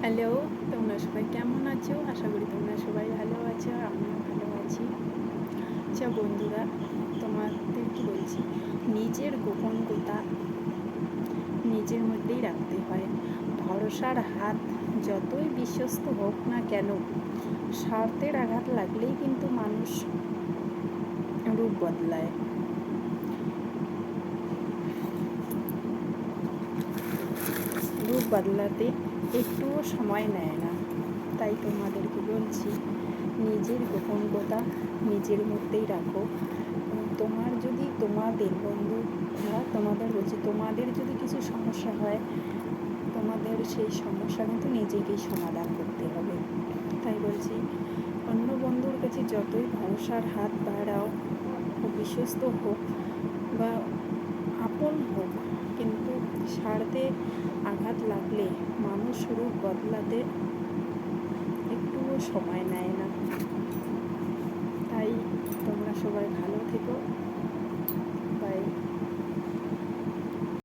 Hello, তোমরা সবাই কেমন আছো? আশা করি তোমরা সবাই ভালো আছো, আমিও ভালো আছি। আচ্ছা বন্ধুরা, তোমাদেরকে বলছি, নিজের গোপন কথা নিজের মধ্যেই রাখতে হয়। ভরসার হাত যতই বিশ্বস্ত হোক না কেন, স্বার্থের আঘাত লাগলেই কিন্তু মানুষ রূপ বদলায়। রূপ বদলাতে একটুও সময় নেয় না। তাই তোমাদেরকে বলছি, নিজের গোপন কথা নিজের মধ্যেই রাখো। তোমার যদি তোমাদের বন্ধুরা তোমাদের বলছি, তোমাদের যদি কিছু সমস্যা হয়, তোমাদের সেই সমস্যা কিন্তু নিজেকেই সমাধান করতে হবে। তাই বলছি, অন্য বন্ধুর কাছে যতই ভরসার হাত বাড়াও ও বিশ্বস্ত হোক বা আপন হোক, কিন্তু স্বার্থে আঘাত লাগলে মানুষ রূপ বদলাতে একটুও সময় নেয় না। তাই তোমরা সবাই ভালো থেকো।